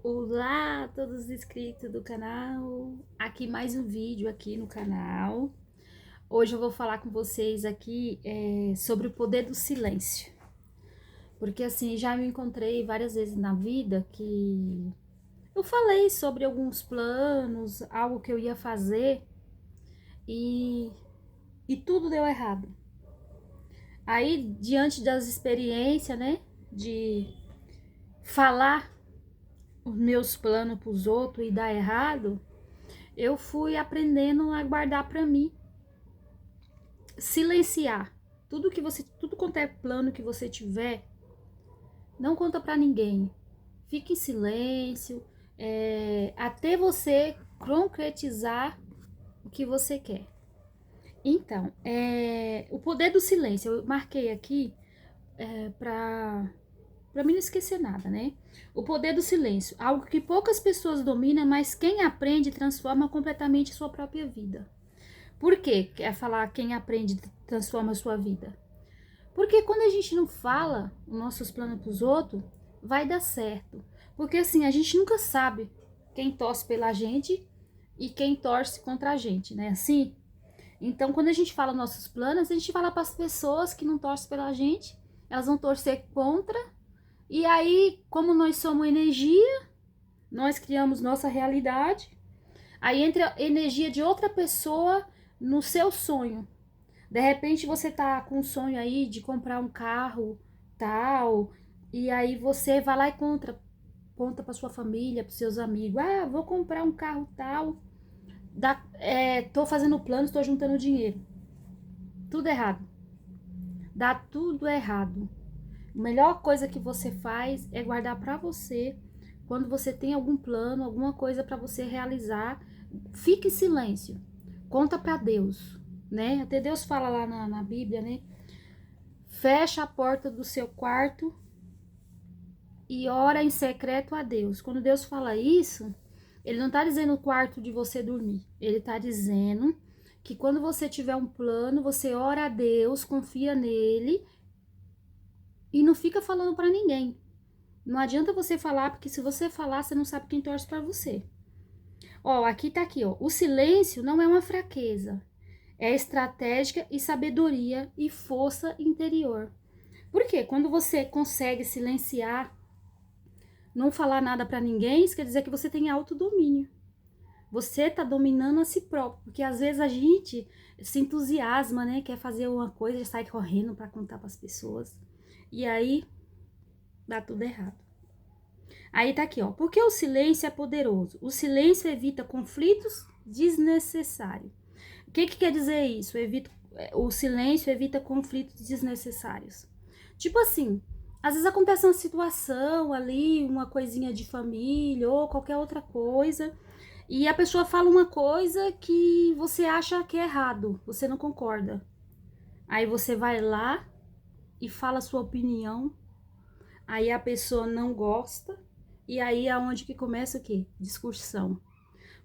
Olá a todos os inscritos do canal, aqui mais um vídeo aqui no canal. Hoje eu vou falar com vocês aqui sobre o poder do silêncio. Porque assim, já me encontrei várias vezes na vida que eu falei sobre alguns planos, algo que eu ia fazer e, e tudo deu errado. Aí, diante das experiências, né, de falar os meus planos para os outros e dar errado, eu fui aprendendo a guardar para mim, silenciar tudo quanto é plano que você tiver, não conta para ninguém. Fique em silêncio, até você concretizar o que você quer. Então, o poder do silêncio, eu marquei aqui para mim não esquecer nada, né? O poder do silêncio, algo que poucas pessoas dominam, mas quem aprende transforma completamente sua própria vida. Por quê? Quer falar quem aprende transforma a sua vida? Porque quando a gente não fala os nossos planos para os outros, vai dar certo. Porque assim, a gente nunca sabe quem torce pela gente e quem torce contra a gente, né? Assim, então quando a gente fala nossos planos, a gente fala para as pessoas que não torcem pela gente, elas vão torcer contra. E aí, como nós somos energia, nós criamos nossa realidade. Aí entra a energia de outra pessoa no seu sonho. De repente você tá com um sonho aí de comprar um carro tal, e aí você vai lá e conta para sua família, para seus amigos, vou comprar um carro tal, tô fazendo planos, tô juntando dinheiro. Tudo errado. Dá tudo errado. A melhor coisa que você faz é guardar para você. Quando você tem algum plano, alguma coisa para você realizar, fique em silêncio. Conta para Deus, né? Até Deus fala lá na Bíblia, né? Fecha a porta do seu quarto e ora em secreto a Deus. Quando Deus fala isso, ele não está dizendo o quarto de você dormir. Ele está dizendo que quando você tiver um plano, você ora a Deus, confia nele e não fica falando para ninguém. Não adianta você falar, porque se você falar, você não sabe quem torce para você. Ó, aqui tá aqui, ó. O silêncio não é uma fraqueza. É estratégia e sabedoria e força interior. Por quê? Quando você consegue silenciar, não falar nada para ninguém, isso quer dizer que você tem autodomínio. Você tá dominando a si próprio, porque às vezes a gente se entusiasma, né? Quer fazer uma coisa e sai correndo para contar para as pessoas. E aí dá tudo errado. Aí tá aqui, ó. Porque o silêncio é poderoso. O silêncio evita conflitos desnecessários. O que quer dizer isso? O silêncio evita conflitos desnecessários. Tipo assim, às vezes acontece uma situação ali, uma coisinha de família ou qualquer outra coisa, e a pessoa fala uma coisa que você acha que é errado, você não concorda. Aí você vai lá e fala a sua opinião, aí a pessoa não gosta, e aí é onde que começa o quê? Discussão.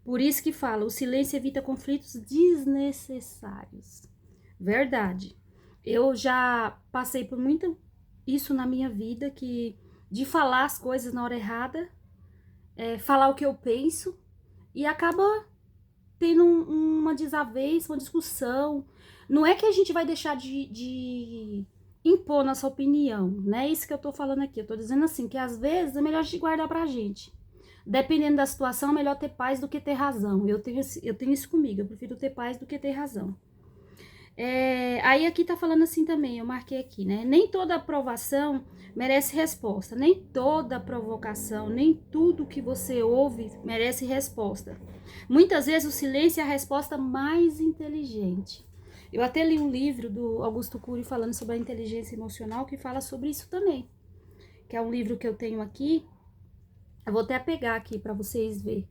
Por isso que fala, o silêncio evita conflitos desnecessários. Verdade. Eu já passei por muito isso na minha vida, que de falar as coisas na hora errada, falar o que eu penso, e acaba tendo uma desavença, uma discussão. Não é que a gente vai deixar de impor nossa opinião, não é isso que eu tô falando aqui. Eu tô dizendo assim, que às vezes é melhor a gente guardar pra gente. Dependendo da situação, é melhor ter paz do que ter razão. Eu tenho isso comigo, eu prefiro ter paz do que ter razão. Aí aqui tá falando assim também, eu marquei aqui, né? Nem toda aprovação merece resposta, nem toda provocação, nem tudo que você ouve merece resposta. Muitas vezes o silêncio é a resposta mais inteligente. Eu até li um livro do Augusto Cury falando sobre a inteligência emocional, que fala sobre isso também. Que é um livro que eu tenho aqui. Eu vou até pegar aqui para vocês verem.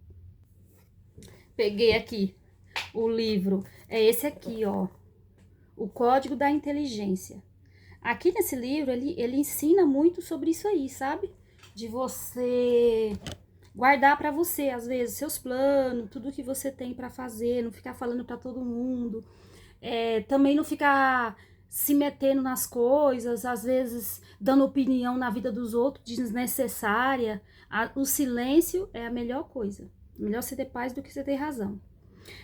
Peguei aqui o livro. É esse aqui, ó. O Código da Inteligência. Aqui nesse livro, ele ensina muito sobre isso aí, sabe? De você guardar para você, às vezes, seus planos, tudo que você tem para fazer, não ficar falando para todo mundo. Também não ficar se metendo nas coisas, às vezes dando opinião na vida dos outros desnecessária. O silêncio é a melhor coisa. Melhor você ter paz do que você ter razão.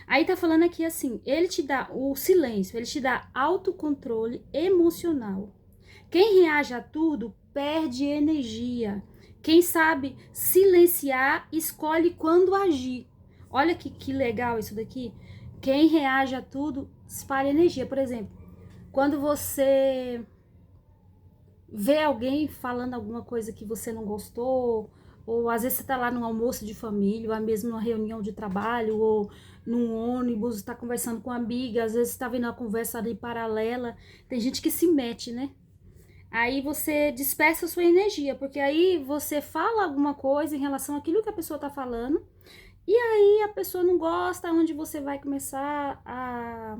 Aí tá falando aqui assim, ele te dá o silêncio, ele te dá autocontrole emocional. Quem reage a tudo perde energia. Quem sabe silenciar escolhe quando agir. Olha que legal isso daqui. Quem reage a tudo espalha energia. Por exemplo, quando você vê alguém falando alguma coisa que você não gostou, ou às vezes você tá lá num almoço de família, ou mesmo numa reunião de trabalho, ou num ônibus, está conversando com uma amiga, às vezes está vendo uma conversa ali paralela. Tem gente que se mete, né? Aí você dispersa a sua energia, porque aí você fala alguma coisa em relação àquilo que a pessoa tá falando, e aí a pessoa não gosta, onde você vai começar a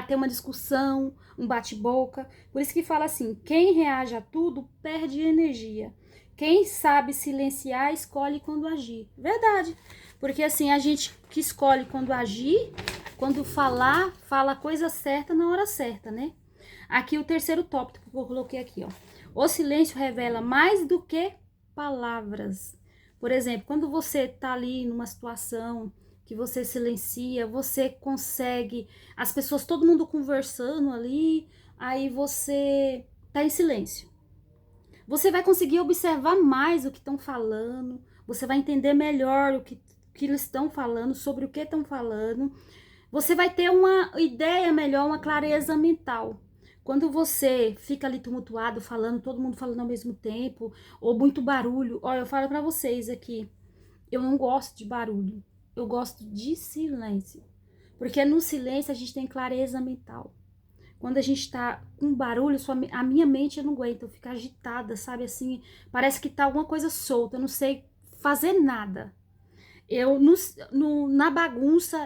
ter uma discussão, um bate-boca. Por isso que fala assim, quem reage a tudo perde energia. Quem sabe silenciar, escolhe quando agir. Verdade. Porque assim, a gente que escolhe quando agir, quando falar, fala a coisa certa na hora certa, né? Aqui o terceiro tópico que eu coloquei aqui, ó. O silêncio revela mais do que palavras. Por exemplo, quando você tá ali numa situação que você silencia, você consegue, as pessoas, todo mundo conversando ali, aí você tá em silêncio. Você vai conseguir observar mais o que estão falando, você vai entender melhor que eles estão falando, sobre o que estão falando. Você vai ter uma ideia melhor, uma clareza mental. Quando você fica ali tumultuado, falando, todo mundo falando ao mesmo tempo, ou muito barulho. Olha, eu falo pra vocês aqui, eu não gosto de barulho, eu gosto de silêncio. Porque no silêncio a gente tem clareza mental. Quando a gente tá com barulho, a minha mente eu não aguento, eu fico agitada, sabe assim, parece que tá alguma coisa solta, eu não sei fazer nada. Eu na bagunça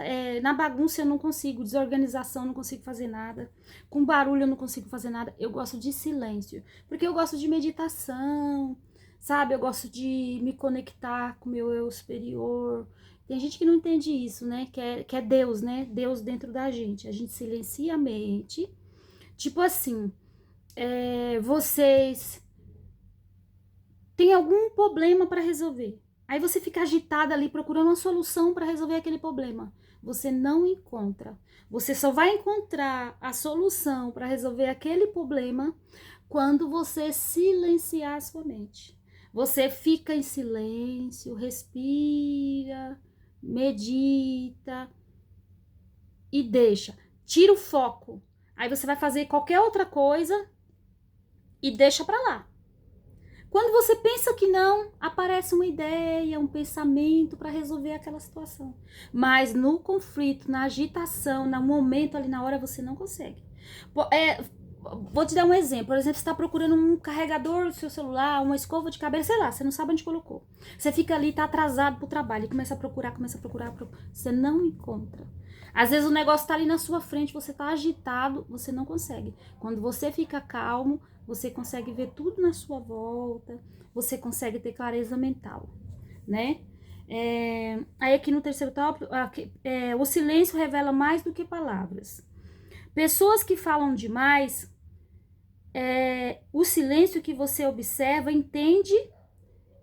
eu não consigo, desorganização eu não consigo fazer nada, com barulho eu não consigo fazer nada. Eu gosto de silêncio, porque eu gosto de meditação, sabe? Eu gosto de me conectar com o meu eu superior. Tem gente que não entende isso, né? Que é Deus, né? Deus dentro da gente. A gente silencia a mente. Tipo assim, vocês têm algum problema para resolver. Aí você fica agitada ali procurando uma solução para resolver aquele problema. Você não encontra. Você só vai encontrar a solução para resolver aquele problema quando você silenciar a sua mente. Você fica em silêncio, respira, medita e deixa. Tira o foco. Aí você vai fazer qualquer outra coisa e deixa para lá. Quando você pensa que não, aparece uma ideia, um pensamento para resolver aquela situação. Mas no conflito, na agitação, no momento ali na hora, você não consegue. Vou te dar um exemplo. Por exemplo, você está procurando um carregador do seu celular, uma escova de cabelo, sei lá, você não sabe onde colocou. Você fica ali, tá atrasado pro trabalho, e começa a procurar, você não encontra. Às vezes o negócio tá ali na sua frente, você tá agitado, você não consegue. Quando você fica calmo, você consegue ver tudo na sua volta, você consegue ter clareza mental, né? Aí aqui no terceiro tópico, o silêncio revela mais do que palavras. Pessoas que falam demais, o silêncio que você observa, entende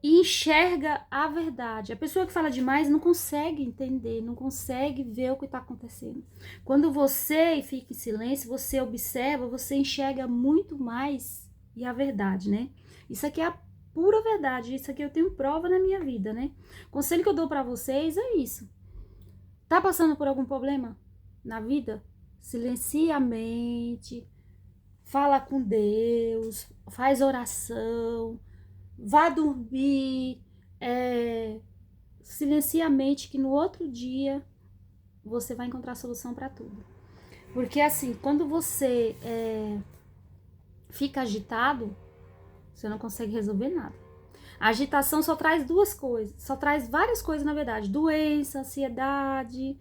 e enxerga a verdade. A pessoa que fala demais não consegue entender, não consegue ver o que está acontecendo. Quando você fica em silêncio, você observa, você enxerga muito mais e a verdade, né? Isso aqui é a pura verdade, isso aqui eu tenho prova na minha vida, né? O conselho que eu dou para vocês é isso. Tá passando por algum problema na vida? Silencia a mente, fala com Deus, faz oração, vá dormir, silencia a mente que no outro dia você vai encontrar solução para tudo. Porque assim, quando você fica agitado, você não consegue resolver nada. A agitação só traz duas coisas, só traz várias coisas na verdade: doença, ansiedade,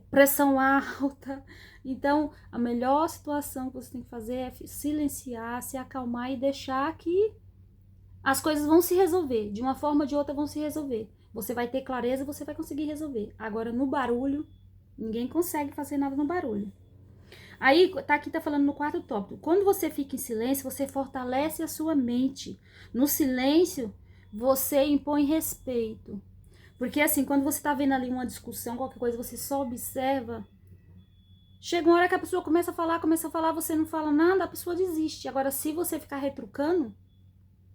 pressão alta. Então, a melhor situação que você tem que fazer é silenciar, se acalmar e deixar que as coisas vão se resolver. De uma forma ou de outra vão se resolver. Você vai ter clareza, você vai conseguir resolver. Agora, no barulho, ninguém consegue fazer nada no barulho. Aí, aqui tá falando no quarto tópico. Quando você fica em silêncio, você fortalece a sua mente. No silêncio, você impõe respeito. Porque assim, quando você tá vendo ali uma discussão, qualquer coisa, você só observa. Chega uma hora que a pessoa começa a falar, você não fala nada, a pessoa desiste. Agora, se você ficar retrucando,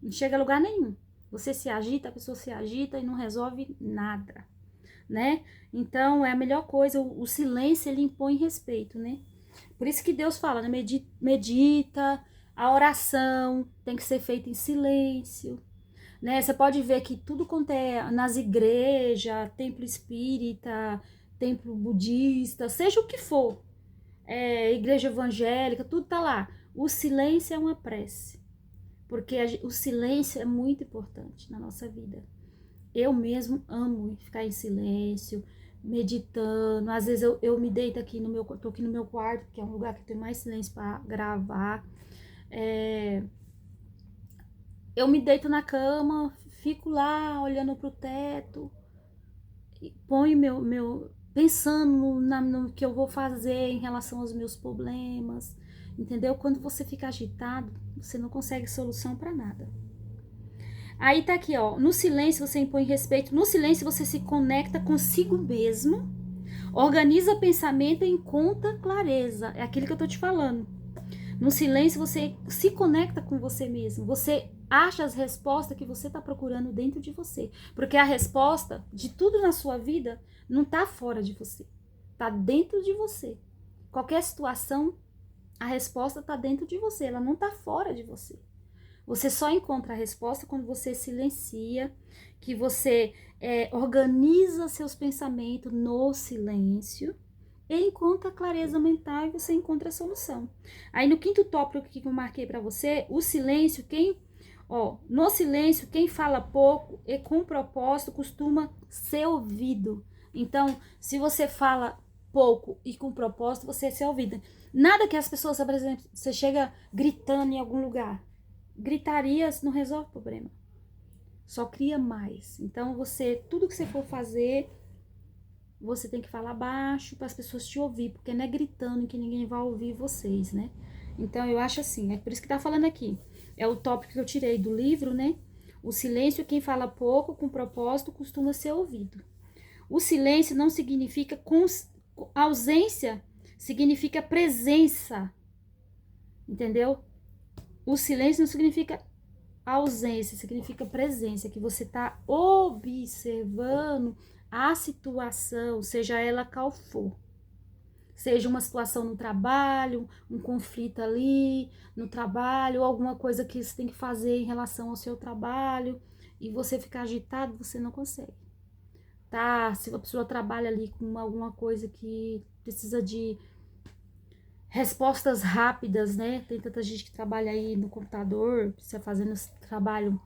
não chega a lugar nenhum. Você se agita, a pessoa se agita e não resolve nada, né? Então, é a melhor coisa, o silêncio, ele impõe respeito, né? Por isso que Deus fala, né? Medita, a oração tem que ser feita em silêncio, né? Você pode ver que tudo quanto é nas igrejas, templo espírita, templo budista, seja o que for, igreja evangélica, tudo tá lá. O silêncio é uma prece, porque o silêncio é muito importante na nossa vida. Eu mesmo amo ficar em silêncio, meditando. Às vezes eu me deito aqui tô aqui no meu quarto, que é um lugar que tem mais silêncio para gravar. Eu me deito na cama, fico lá olhando pro teto, ponho pensando no que eu vou fazer em relação aos meus problemas, entendeu? Quando você fica agitado, você não consegue solução para nada. Aí tá aqui, ó, no silêncio você impõe respeito, no silêncio você se conecta consigo mesmo, organiza pensamento e encontra clareza, é aquilo que eu tô te falando. No silêncio você se conecta com você mesmo, você acha as respostas que você tá procurando dentro de você, porque a resposta de tudo na sua vida não tá fora de você, tá dentro de você. Qualquer situação, a resposta tá dentro de você, ela não tá fora de você. Você só encontra a resposta quando você silencia, que você organiza seus pensamentos no silêncio e encontra a clareza mental e você encontra a solução. Aí no quinto tópico que eu marquei para você, o silêncio, no silêncio, quem fala pouco e com propósito costuma ser ouvido. Então, se você fala pouco e com propósito, você é ser ouvido. Nada que as pessoas, por exemplo, você chega gritando em algum lugar. Gritarias não resolve o problema, só cria mais. Então tudo que você for fazer, você tem que falar baixo para as pessoas te ouvir, porque não é gritando que ninguém vai ouvir vocês, né? Então eu acho assim, é por isso que tá falando aqui. É o tópico que eu tirei do livro, né? O silêncio, quem fala pouco com propósito costuma ser ouvido. O silêncio não significa ausência, significa presença. Entendeu? O silêncio não significa ausência, significa presença, que você está observando a situação, seja ela qual for. Seja uma situação no trabalho, um conflito ali no trabalho, ou alguma coisa que você tem que fazer em relação ao seu trabalho, e você ficar agitado, você não consegue. Tá? Se a pessoa trabalha ali com alguma coisa que precisa de respostas rápidas, né? Tem tanta gente que trabalha aí no computador, precisa fazendo trabalho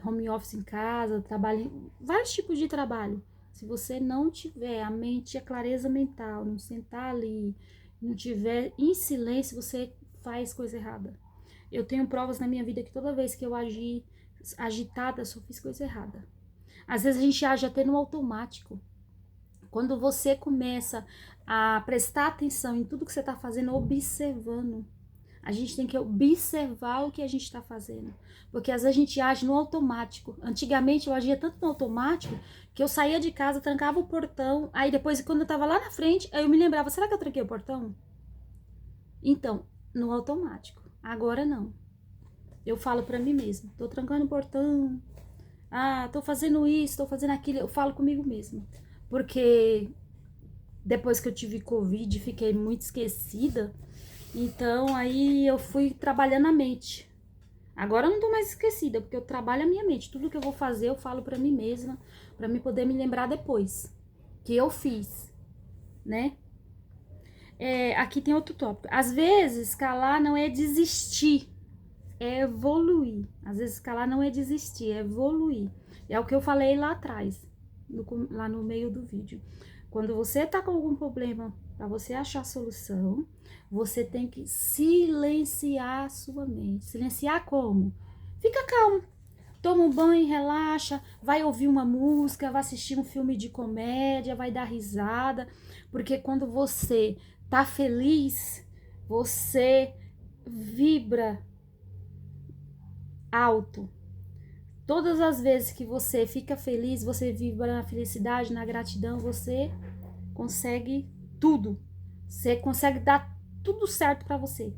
home office em casa, trabalha em vários tipos de trabalho. Se você não tiver a mente, a clareza mental, não sentar ali, não tiver em silêncio, você faz coisa errada. Eu tenho provas na minha vida que toda vez que eu agi agitada, eu só fiz coisa errada. Às vezes a gente age até no automático. Quando você começa a prestar atenção em tudo que você está fazendo, observando. A gente tem que observar o que a gente está fazendo. Porque às vezes a gente age no automático. Antigamente eu agia tanto no automático que eu saía de casa, trancava o portão. Aí depois, quando eu estava lá na frente, aí eu me lembrava, será que eu tranquei o portão? Então, no automático. Agora não. Eu falo para mim mesma, tô trancando o portão. Ah, tô fazendo isso, tô fazendo aquilo. Eu falo comigo mesma. Porque depois que eu tive Covid, fiquei muito esquecida. Então, aí eu fui trabalhando a mente. Agora eu não tô mais esquecida, porque eu trabalho a minha mente. Tudo que eu vou fazer, eu falo pra mim mesma, pra mim poder me lembrar depois que eu fiz, né? Aqui tem outro tópico. Às vezes, calar não é desistir, é evoluir. Às vezes, calar não é desistir, é evoluir. É o que eu falei lá atrás, lá no meio do vídeo. Quando você tá com algum problema, para você achar a solução, você tem que silenciar a sua mente. Silenciar como? Fica calmo. Toma um banho, relaxa, vai ouvir uma música, vai assistir um filme de comédia, vai dar risada, porque quando você tá feliz, você vibra alto. Todas as vezes que você fica feliz, você vibra na felicidade, na gratidão, você consegue tudo. Você consegue dar tudo certo para você.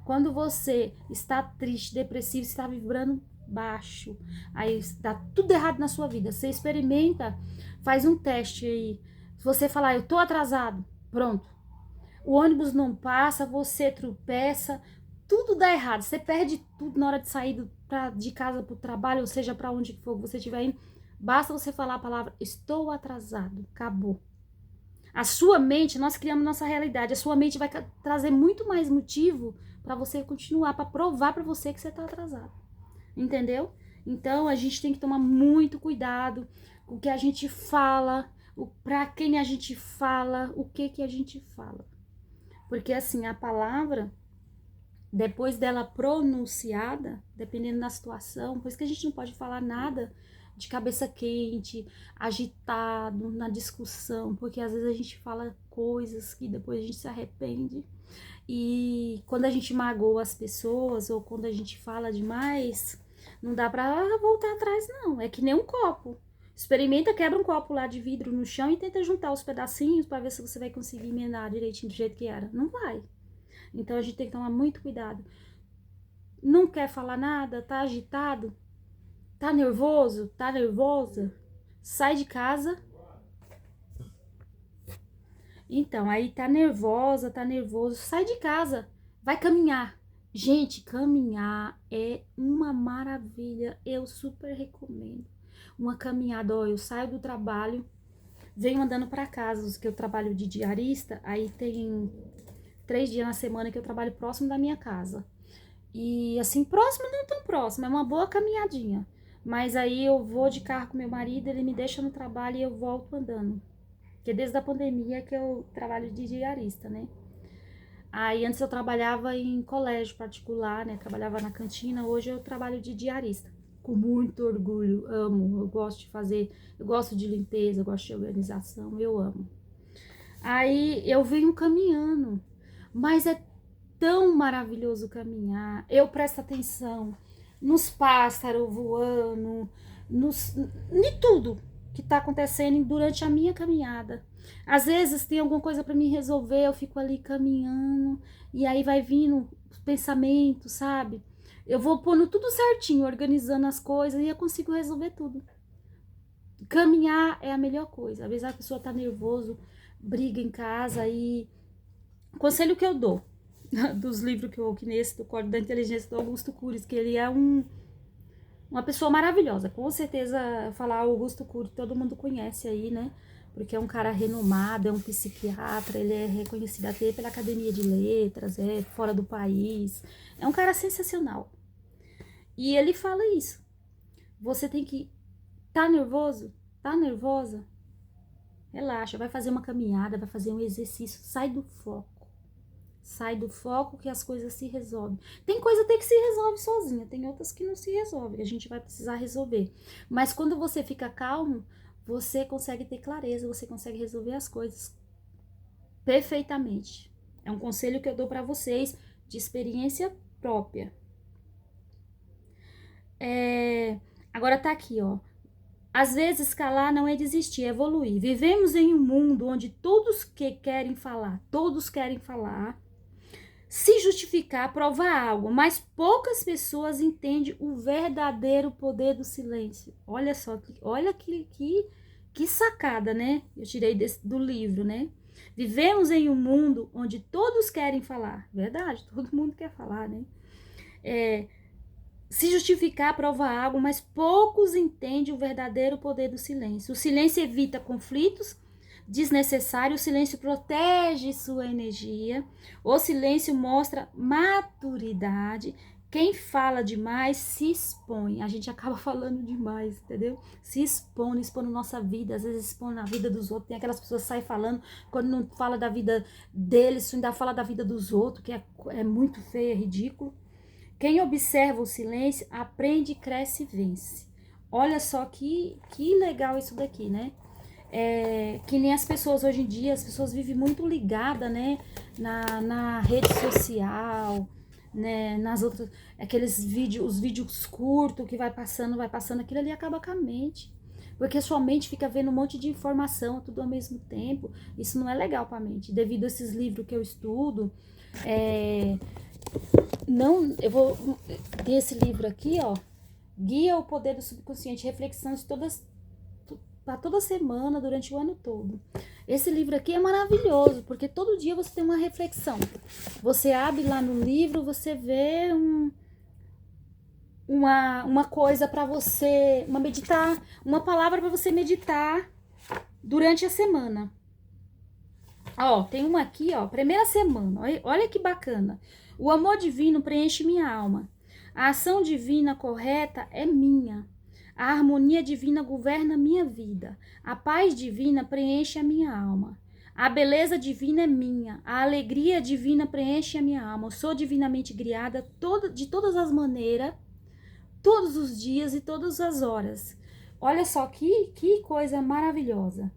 Quando você está triste, depressivo, você está vibrando baixo, aí dá tudo errado na sua vida. Você experimenta, faz um teste aí. Se você falar, eu tô atrasado, pronto. O ônibus não passa, você tropeça, tudo dá errado. Você perde tudo na hora de sair de casa para o trabalho, ou seja, para onde for que você estiver indo. Basta você falar a palavra, estou atrasado, acabou. A sua mente, nós criamos nossa realidade, a sua mente vai trazer muito mais motivo para você continuar, para provar para você que você está atrasado. Entendeu? Então a gente tem que tomar muito cuidado com o que a gente fala, para quem a gente fala, o que a gente fala. Porque assim, a palavra, depois dela pronunciada, dependendo da situação, por isso que a gente não pode falar nada de cabeça quente, agitado, na discussão, porque às vezes a gente fala coisas que depois a gente se arrepende. E quando a gente magoa as pessoas, ou quando a gente fala demais, não dá pra voltar atrás, não. É que nem um copo. Experimenta, quebra um copo lá de vidro no chão e tenta juntar os pedacinhos para ver se você vai conseguir emendar direitinho do jeito que era. Não vai. Então a gente tem que tomar muito cuidado. Não quer falar nada? Tá agitado? Tá nervoso? Tá nervosa? Sai de casa. Então, aí tá nervosa, tá nervoso, sai de casa, vai caminhar. Gente, caminhar é uma maravilha, eu super recomendo. Uma caminhada, ó, eu saio do trabalho, venho andando para casa, que eu trabalho de diarista, aí tem 3 dias na semana que eu trabalho próximo da minha casa. E assim, próximo não tão próximo, é uma boa caminhadinha. Mas aí eu vou de carro com meu marido, ele me deixa no trabalho e eu volto andando. Porque desde a pandemia que eu trabalho de diarista, né? Aí antes eu trabalhava em colégio particular, né? Trabalhava na cantina, hoje eu trabalho de diarista. Com muito orgulho, amo, eu gosto de fazer, eu gosto de limpeza, eu gosto de organização, eu amo. Aí eu venho caminhando, mas é tão maravilhoso caminhar. Eu presto atenção nos pássaros voando, em tudo que tá acontecendo durante a minha caminhada. Às vezes tem alguma coisa para mim resolver, eu fico ali caminhando e aí vai vindo os pensamentos, sabe? Eu vou pondo tudo certinho, organizando as coisas e eu consigo resolver tudo. Caminhar é a melhor coisa. Às vezes a pessoa tá nervoso, briga em casa e conselho que eu dou dos livros que nesse do Código da Inteligência do Augusto Cury, que ele é uma pessoa maravilhosa. Com certeza, falar Augusto Cury, todo mundo conhece aí, né? Porque é um cara renomado, é um psiquiatra, ele é reconhecido até pela Academia de Letras, é fora do país. É um cara sensacional. E ele fala isso. Você tem que... Tá nervoso? Tá nervosa? Relaxa, vai fazer uma caminhada, vai fazer um exercício, sai do foco. Sai do foco que as coisas se resolvem. Tem coisa até que se resolve sozinha, tem outras que não se resolvem, a gente vai precisar resolver. Mas quando você fica calmo, você consegue ter clareza, você consegue resolver as coisas perfeitamente. É um conselho que eu dou para vocês de experiência própria. Agora tá aqui, ó. Às vezes calar não é desistir, é evoluir. Vivemos em um mundo onde todos querem falar, se justificar, provar algo, mas poucas pessoas entendem o verdadeiro poder do silêncio. Olha só, olha que sacada, né? Eu tirei do livro, né? Vivemos em um mundo onde todos querem falar. Verdade, todo mundo quer falar, né? Se justificar, provar algo, mas poucos entendem o verdadeiro poder do silêncio. O silêncio evita conflitos desnecessários, o silêncio protege sua energia, o silêncio mostra maturidade. Quem fala demais se expõe. A gente acaba falando demais, entendeu? Se expondo nossa vida, às vezes expõe na vida dos outros. Tem aquelas pessoas que saem falando, quando não fala da vida deles, ainda fala da vida dos outros, que é muito feio, é ridículo. Quem observa o silêncio aprende, cresce e vence. Olha só que legal isso daqui, né? Que nem as pessoas hoje em dia, as pessoas vivem muito ligadas, né? na rede social, né, nas outras, aqueles vídeos, os vídeos curtos que vai passando, aquilo ali acaba com a mente. Porque sua mente fica vendo um monte de informação tudo ao mesmo tempo. Isso não é legal para a mente. Devido a esses livros que eu estudo, não, eu vou ter esse livro aqui, ó, Guia ao Poder do Subconsciente, reflexões todas para toda semana durante o ano todo. Esse livro aqui é maravilhoso, porque todo dia você tem uma reflexão. Você abre lá no livro, você vê uma coisa para você, meditar, uma palavra para você meditar durante a semana. Ó, tem uma aqui, ó, primeira semana, olha que bacana. O amor divino preenche minha alma. A ação divina correta é minha. A harmonia divina governa minha vida. A paz divina preenche a minha alma. A beleza divina é minha. A alegria divina preenche a minha alma. Eu sou divinamente criada de todas as maneiras, todos os dias e todas as horas. Olha só que coisa maravilhosa.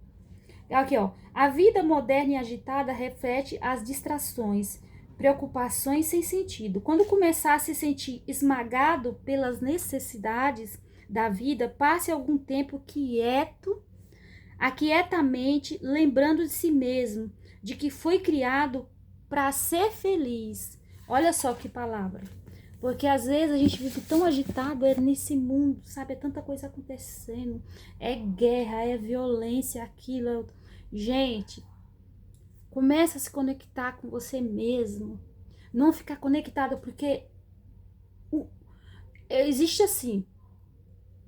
Aqui, ó. A vida moderna e agitada reflete as distrações, preocupações sem sentido. Quando começar a se sentir esmagado pelas necessidades da vida, passe algum tempo quieto, aquietamente, lembrando de si mesmo, de que foi criado para ser feliz. Olha só que palavra. Porque às vezes a gente vive tão agitado nesse mundo, sabe? É tanta coisa acontecendo. É guerra, é violência, aquilo. Gente, começa a se conectar com você mesmo. Não ficar conectado, porque existe assim,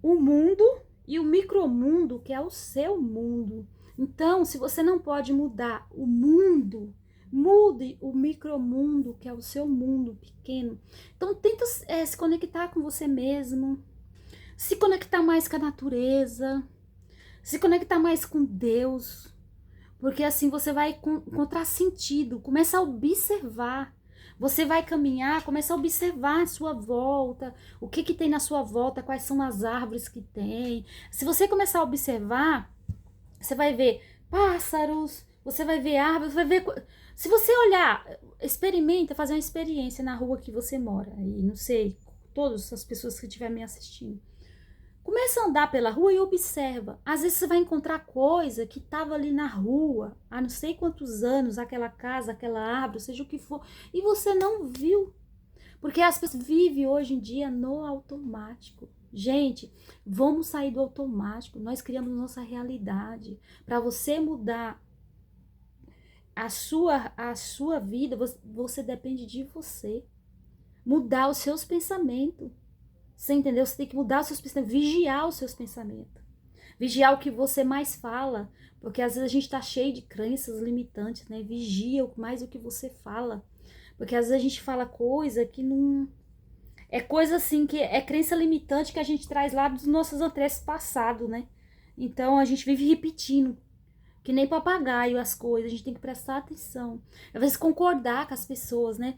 o mundo e o micromundo, que é o seu mundo. Então, se você não pode mudar o mundo, mude o micromundo, que é o seu mundo pequeno. Então, tenta se conectar com você mesmo, se conectar mais com a natureza, se conectar mais com Deus, porque assim você vai encontrar sentido, começa a observar. Você vai caminhar, começa a observar a sua volta, o que tem na sua volta, quais são as árvores que tem. Se você começar a observar, você vai ver pássaros, você vai ver árvores, vai ver. Se você olhar, experimenta fazer uma experiência na rua que você mora. E não sei, todas as pessoas que estiverem me assistindo. Começa a andar pela rua e observa. Às vezes você vai encontrar coisa que estava ali na rua há não sei quantos anos, aquela casa, aquela árvore, seja o que for, e você não viu. Porque as pessoas vivem hoje em dia no automático. Gente, vamos sair do automático. Nós criamos nossa realidade. Para você mudar a sua vida, você depende de você. Mudar os seus pensamentos. Você entendeu? Você tem que mudar os seus pensamentos, vigiar os seus pensamentos. Vigiar o que você mais fala, porque às vezes a gente tá cheio de crenças limitantes, né? Vigia mais o que você fala, porque às vezes a gente fala coisa que não... É coisa assim, que é crença limitante que a gente traz lá dos nossos antepassados, né? Então a gente vive repetindo, que nem papagaio as coisas, a gente tem que prestar atenção. Às vezes concordar com as pessoas, né?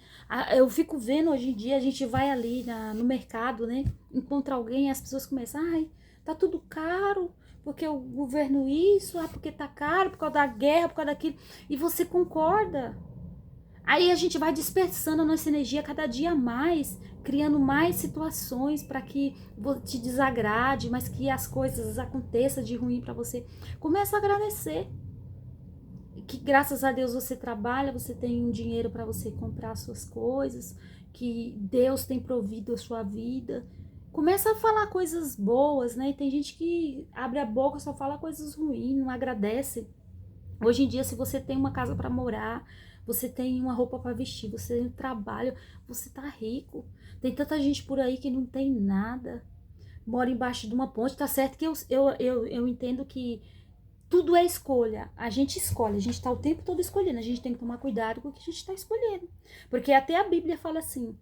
Eu fico vendo hoje em dia, a gente vai ali no mercado, né? Encontra alguém e as pessoas começam, ai, tá tudo caro, porque o governo isso, porque tá caro, por causa da guerra, por causa daquilo. E você concorda. Aí a gente vai dispersando a nossa energia cada dia mais, criando mais situações para que te desagrade, mas que as coisas aconteçam de ruim para você. Começa a agradecer. Que graças a Deus você trabalha, você tem um dinheiro para você comprar suas coisas, que Deus tem provido a sua vida. Começa a falar coisas boas, né? E tem gente que abre a boca, só fala coisas ruins, não agradece. Hoje em dia, se você tem uma casa para morar, você tem uma roupa para vestir, você tem um trabalho, você tá rico. Tem tanta gente por aí que não tem nada, mora embaixo de uma ponte. Tá certo que eu entendo que tudo é escolha. A gente escolhe, a gente tá o tempo todo escolhendo. A gente tem que tomar cuidado com o que a gente tá escolhendo. Porque até a Bíblia fala assim,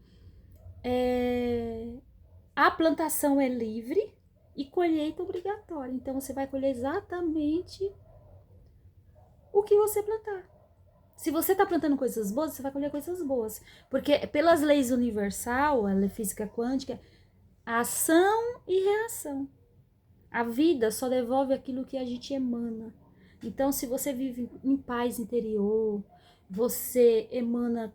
a plantação é livre e colheita obrigatória. Então você vai colher exatamente o que você plantar. Se você está plantando coisas boas, você vai colher coisas boas. Porque pelas leis universal, a lei física quântica, ação e reação. A vida só devolve aquilo que a gente emana. Então, se você vive em paz interior, você emana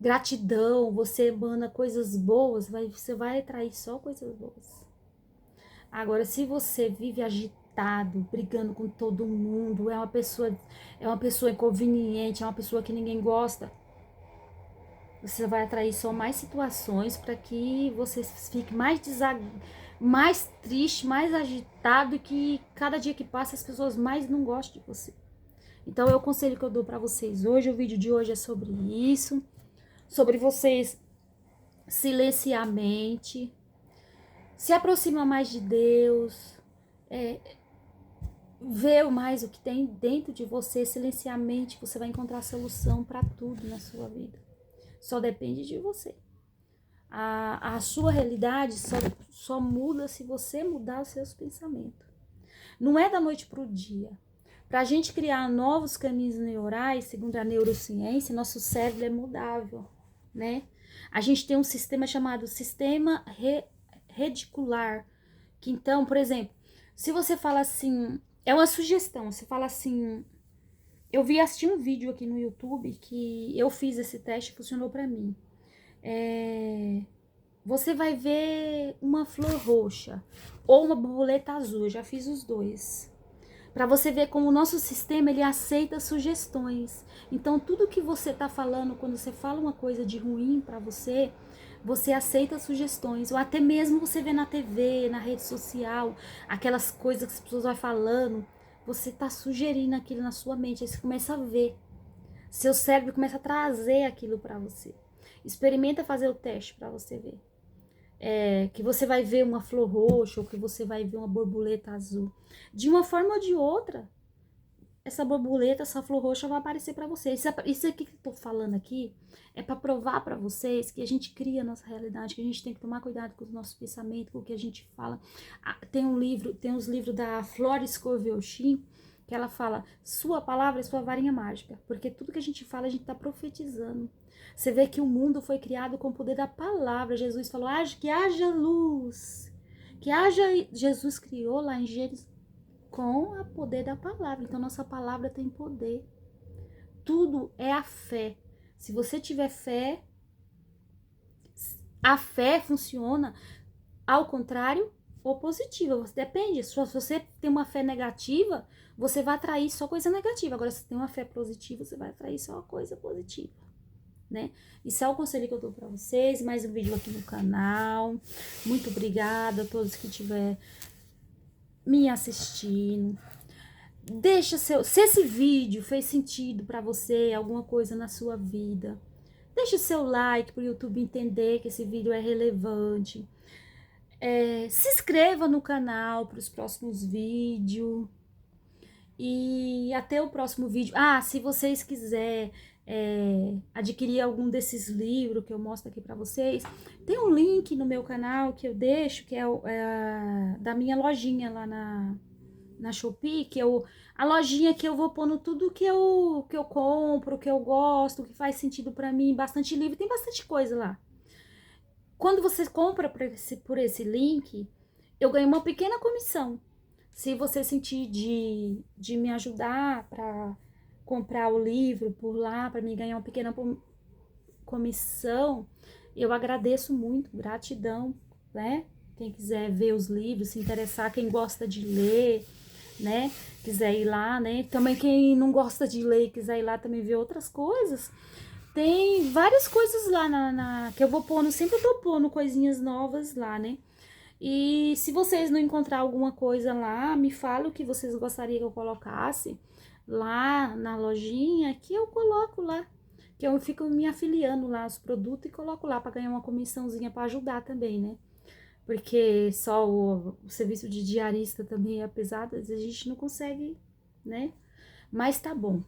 gratidão, você emana coisas boas, você vai atrair só coisas boas. Agora, se você vive agitado, brigando com todo mundo, é uma pessoa inconveniente, é uma pessoa que ninguém gosta, você vai atrair só mais situações para que você fique mais triste, mais agitado, e que cada dia que passa as pessoas mais não gostam de você. Então, o conselho que eu dou para vocês hoje, o vídeo de hoje é sobre isso, sobre vocês silenciar a mente, se aproximar mais de Deus, ver mais o que tem dentro de você, silenciar a mente, você vai encontrar a solução para tudo na sua vida. Só depende de você. A sua realidade só muda se você mudar os seus pensamentos. Não é da noite para o dia. Para a gente criar novos caminhos neurais, segundo a neurociência, nosso cérebro é mudável, né? A gente tem um sistema chamado sistema reticular, que então, por exemplo, se você fala assim, é uma sugestão, você fala assim, eu assisti um vídeo aqui no YouTube que eu fiz esse teste e funcionou para mim. Você vai ver uma flor roxa ou uma borboleta azul, eu já fiz os dois. Para você ver como o nosso sistema, ele aceita sugestões. Então, tudo que você está falando, quando você fala uma coisa de ruim para você, você aceita sugestões. Ou até mesmo você vê na TV, na rede social, aquelas coisas que as pessoas vão falando, você está sugerindo aquilo na sua mente, aí você começa a ver. Seu cérebro começa a trazer aquilo para você. Experimenta fazer o teste para você ver. Que você vai ver uma flor roxa ou que você vai ver uma borboleta azul. De uma forma ou de outra, essa borboleta, essa flor roxa vai aparecer para você. Isso aqui que eu tô falando aqui é para provar para vocês que a gente cria a nossa realidade, que a gente tem que tomar cuidado com os nossos pensamentos, com o que a gente fala. Tem uns livros da Flores Corveuchin, que ela fala, sua palavra é sua varinha mágica, porque tudo que a gente fala, a gente tá profetizando. Você vê que o mundo foi criado com o poder da palavra. Jesus falou, que haja luz. Jesus criou lá em Gênesis com o poder da palavra. Então, nossa palavra tem poder. Tudo é a fé. Se você tiver fé, a fé funciona ao contrário ou positiva. Você depende. Se você tem uma fé negativa, você vai atrair só coisa negativa. Agora, se tem uma fé positiva, você vai atrair só coisa positiva. Né? Isso é o conselho que eu dou para vocês. Mais um vídeo aqui no canal. Muito obrigada a todos que estiver me assistindo. Deixa se esse vídeo fez sentido para você, alguma coisa na sua vida, deixa seu like para o YouTube entender que esse vídeo é relevante. Se inscreva no canal para os próximos vídeos. E até o próximo vídeo. Se vocês quiserem adquirir algum desses livros que eu mostro aqui para vocês, tem um link no meu canal que eu deixo, que é da minha lojinha lá na Shopee, que a lojinha que eu vou pondo tudo que eu compro, que eu gosto, que faz sentido para mim, bastante livro, tem bastante coisa lá. Quando você compra por esse link, eu ganho uma pequena comissão. Se você sentir de me ajudar para comprar o livro por lá, para me ganhar uma pequena comissão, eu agradeço muito, gratidão, né? Quem quiser ver os livros, se interessar, quem gosta de ler, né? Quiser ir lá, né? Também quem não gosta de ler e quiser ir lá também ver outras coisas, tem várias coisas lá que eu vou pondo, sempre eu tô pondo coisinhas novas lá, né? E se vocês não encontrar alguma coisa lá, me fala o que vocês gostariam que eu colocasse lá na lojinha, que eu coloco lá. Que eu fico me afiliando lá aos produtos e coloco lá para ganhar uma comissãozinha para ajudar também, né? Porque só o serviço de diarista também é pesado, às vezes a gente não consegue, né? Mas tá bom.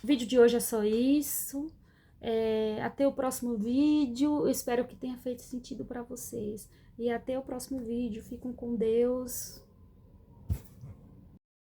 O vídeo de hoje é só isso. Até o próximo vídeo. Eu espero que tenha feito sentido para vocês. E até o próximo vídeo. Fiquem com Deus.